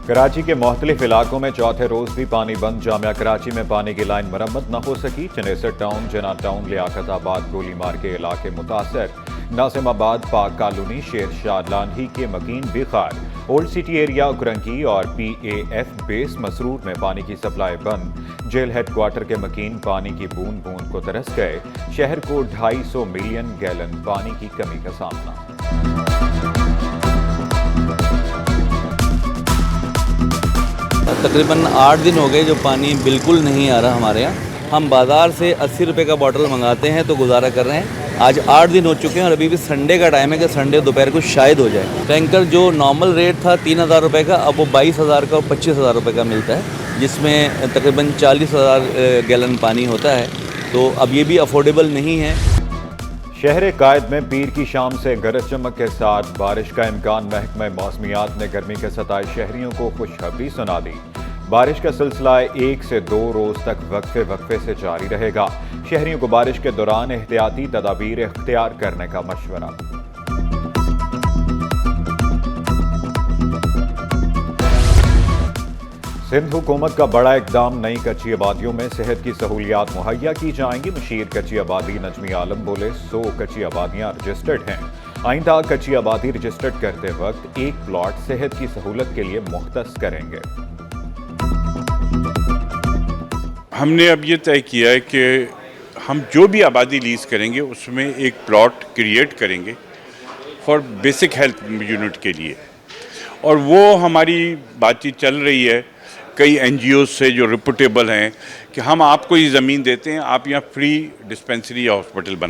कराची के मुख्तलिफ इलाकों में चौथे रोज भी पानी बंद। जामिया कराची में पानी की लाइन मरम्मत न हो सकी। चनेसर टाउन, जना टाउन, लियाकताबाद, गोलीमार के इलाके मुतासर। नासिमाबाद, पाक कॉलोनी, शेर शाह लांधी के मकीन बिखार। ओल्ड सिटी एरिया, कुरंकी और PAF बेस मसरूर में पानी की सप्लाई बंद। जेल हेडक्वार्टर के मकीन पानी की बूंद बूंद को तरस गए। शहर को 250 मिलियन गैलन पानी की कमी का सामना। तकरीबन 8 दिन हो गए जो पानी बिल्कुल नहीं आ रहा हमारे यहाँ। हम बाज़ार से 80 रुपये का बॉटल मंगाते हैं तो गुजारा कर रहे हैं। आज 8 दिन हो चुके हैं और अभी भी संडे का टाइम है कि संडे दोपहर को शायद हो जाए। टैंकर जो नॉर्मल रेट था 3,000 रुपये का, अब वो 22,000 का और 25,000 रुपये का मिलता है, जिसमें तकरीबन 40,000 गैलन पानी होता है। तो अब ये भी अफोर्डेबल नहीं है। शहर कायद में पीर की शाम से गरज चमक के साथ बारिश का इम्कान। महकमा मौसमियात ने गर्मी के सताए शहरियों को खुशखबरी सुना दी। बारिश का सिलसिला 1 से 2 रोज तक वक्फे से जारी रहेगा। शहरियों को बारिश के दौरान एहतियाती तदाबीर इख्तियार करने का मशवरा। सिंध हुकूमत का बड़ा इकदाम। नई कच्ची आबादियों में सेहत की सहूलियात मुहैया की जाएंगी। मुशीर कच्ची आबादी नजमी आलम बोले 100 कच्ची आबादियां रजिस्टर्ड हैं। आइंदा कच्ची आबादी रजिस्टर्ड करते वक्त एक प्लॉट सेहत की सहूलत के लिए मुख्तस करेंगे। हमने अब ये तय किया है कि हम जो भी आबादी लीज करेंगे उसमें एक प्लॉट क्रिएट करेंगे फॉर बेसिक हेल्थ यूनिट के लिए, और वो हमारी बातचीत चल रही है कई NGOs से जो रिपोर्टेबल हैं कि हम आपको ये ज़मीन देते हैं, आप यहाँ फ्री डिस्पेंसरी या हॉस्पिटल बना।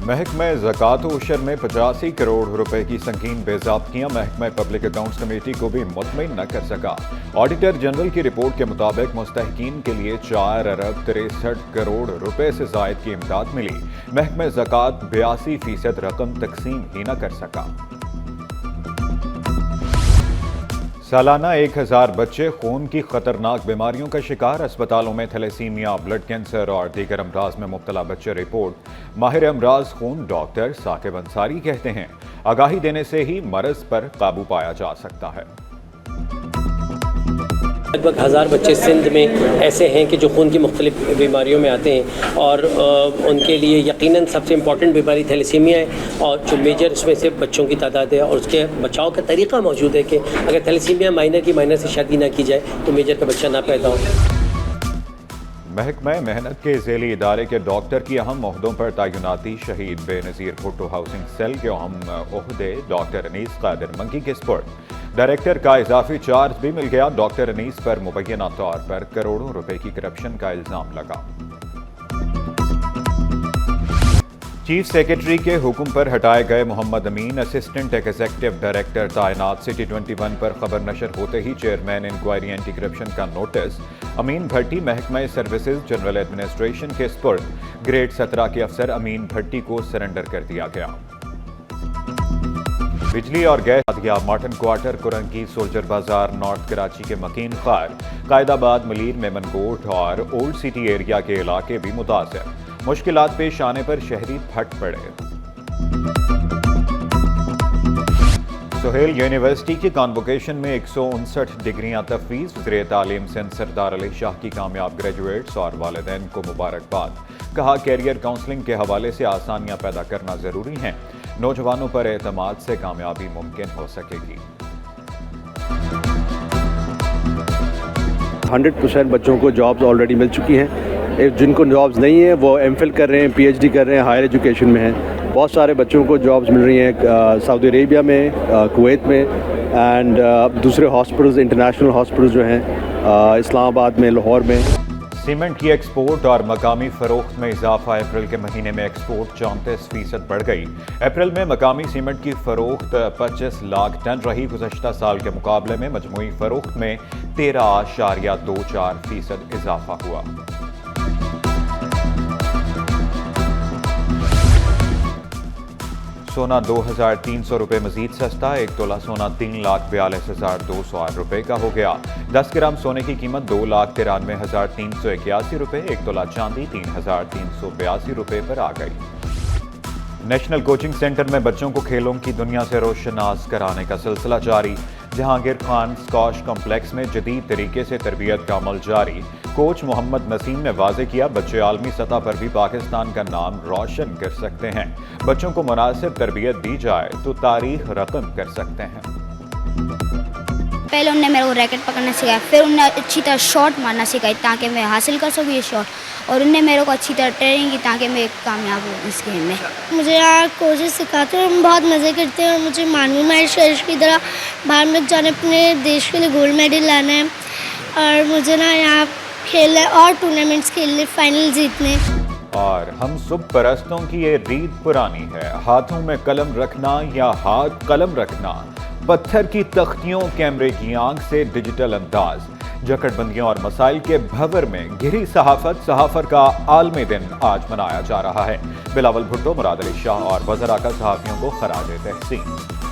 महकमा ज़कात व उशर में 85 करोड़ रुपए की संगीन बेज़ाब्तियां। महकमा पब्लिक अकाउंट्स कमेटी को भी मुतमईन न कर सका। ऑडिटर जनरल की रिपोर्ट के मुताबिक मुस्तहिकीन के लिए 4 अरब 63 करोड़ रुपए से जायद की इमदाद मिली। महकमा ज़कात 82% रकम तकसीम ही न कर सका। सालाना 1000 बच्चे खून की खतरनाक बीमारियों का शिकार। अस्पतालों में थैलेसीमिया, ब्लड कैंसर और दीगर अमराज में मुब्तला बच्चे रिपोर्ट। माहिर अमराज खून डॉक्टर साकिब अंसारी कहते हैं आगाही देने से ही मर्ज पर काबू पाया जा सकता है। लगभग 1000 बच्चे सिंध में ऐसे हैं कि जो खून की मुख्तलिफ बीमारियों में आते हैं और उनके लिए यकीनन सबसे इम्पॉर्टेंट बीमारी थैलेसीमिया है, और जो मेजर उसमें से बच्चों की तादाद है और उसके बचाव का तरीका मौजूद है कि अगर थैलेसीमिया माइनर से शादी ना की जाए तो मेजर का बच्चा ना पैदा हो। महकमा मेहनत के ज़ेली इदारे के डॉक्टर की अहम ओहदों पर तैनाती। शहीद बेनज़ीर भुट्टो हाउसिंग सेल के अहम ओहदे डॉक्टर अनीस कादिर मंकी के स्पुर्द। डायरेक्टर का इजाफी चार्ज भी मिल गया। डॉक्टर अनीस पर मुबैना तौर पर करोड़ों रुपए की करप्शन का इल्जाम लगा। चीफ सेक्रेटरी के हुक्म पर हटाए गए मोहम्मद अमीन असिस्टेंट एग्जीक्यूटिव डायरेक्टर तैनात। सिटी 21 पर खबर नशर होते ही चेयरमैन इंक्वायरी एंटी करप्शन का नोटिस। अमीन भट्टी महकमा सर्विसेज जनरल एडमिनिस्ट्रेशन के स्पुर्द। ग्रेड 17 के अफसर अमीन भट्टी को सरेंडर कर दिया गया। बिजली और गैस दिया। मार्टन क्वार्टर, कुरंकी, सोल्जर बाजार, नॉर्थ कराची के मकीन खार। कायदाबाद, मलीर में मनकोट और ओल्ड सिटी एरिया के इलाके भी मुतासर। मुश्किलात पेश आने पर शहरी फट पड़े। सोहेल यूनिवर्सिटी की कॉन्वोकेशन में 159 डिग्रियां तफवीज़। वज़ीर तालीम सिंध सरदार अली शाह की कामयाब ग्रेजुएट्स और वालिदैन को मुबारकबाद। कहा कैरियर काउंसलिंग के हवाले से आसानियां पैदा करना ज़रूरी हैं। नौजवानों पर एतमाद से कामयाबी मुमकिन हो सकेगी। 100% बच्चों को जॉब्स ऑलरेडी मिल चुकी हैं। जिनको जॉब्स नहीं है वो MPhil कर रहे हैं, PhD कर रहे हैं, हायर एजुकेशन में हैं। बहुत सारे बच्चों को जॉब्स मिल रही हैं सऊदी अरेबिया में, कुवैत में, एंड दूसरे हॉस्पिटल्स, इंटरनेशनल हॉस्पिटल्स जो हैं इस्लामाबाद में, लाहौर में। सीमेंट की एक्सपोर्ट और मकामी फरोख्त में इजाफा। अप्रैल के महीने में एक्सपोर्ट 34% बढ़ गई। अप्रैल में मकामी सीमेंट की फरोख्त 25 लाख टन रही। गुज़श्ता साल के मुकाबले में मजमूई फरोख्त में 13.24% इजाफा हुआ। सोना 2,300 रुपये मजीद सस्ता। 1 तोला सोना 3,42,208 रुपये का हो गया। 10 ग्राम सोने की कीमत 2,93,381 रुपये। 1 तोला चांदी 3,382 रुपये पर आ गई। नेशनल कोचिंग सेंटर में बच्चों को खेलों की दुनिया से रोशनास कराने का सिलसिला जारी। जहांगीर खान स्कॉश कॉम्प्लेक्स में जदीद तरीके से तरबियत का अमल जारी। कोच मोहम्मद नसीम ने वाजे किया, बच्चे आलमी सतह पर भी पाकिस्तान का नाम रोशन कर सकते हैं। बच्चों को मुनासिब तरबियत दी जाए तो तारीख रकम कर सकते हैं। पहले उनने मेरे को रैकेट पकड़ना सिखाया, फिर उनने अच्छी तरह शॉट मारना सिखाई ताकि मैं हासिल कर सकूँ ये शॉट, और उनने मेरे को अच्छी तरह ट्रेनिंग की ताकि मैं कामयाब हूँ इस गेम में। मुझे यहाँ कोचेस सिखाते हैं, हम बहुत मज़े करते हैं और मुझे मानवी मैच की तरह बाहर में जाने अपने देश के लिए गोल्ड मेडल लाना है और मुझे ना यहाँ खेलना है और टूर्नामेंट्स खेलने, फाइनल जीतने। और हम सुब परस्तों की ये रीत पुरानी है, हाथों में कलम रखना या हाथ कलम रखना, पत्थर की तख्तियों, कैमरे की आंख से डिजिटल अंदाज, जकड़बंदियों और मसाइल के भंवर में घिरी सहाफत का आलमी दिन आज मनाया जा रहा है। बिलावल भुट्टो, मुराद अली शाह और वज़रा का सहाफ़ियों को खराज तहसीन।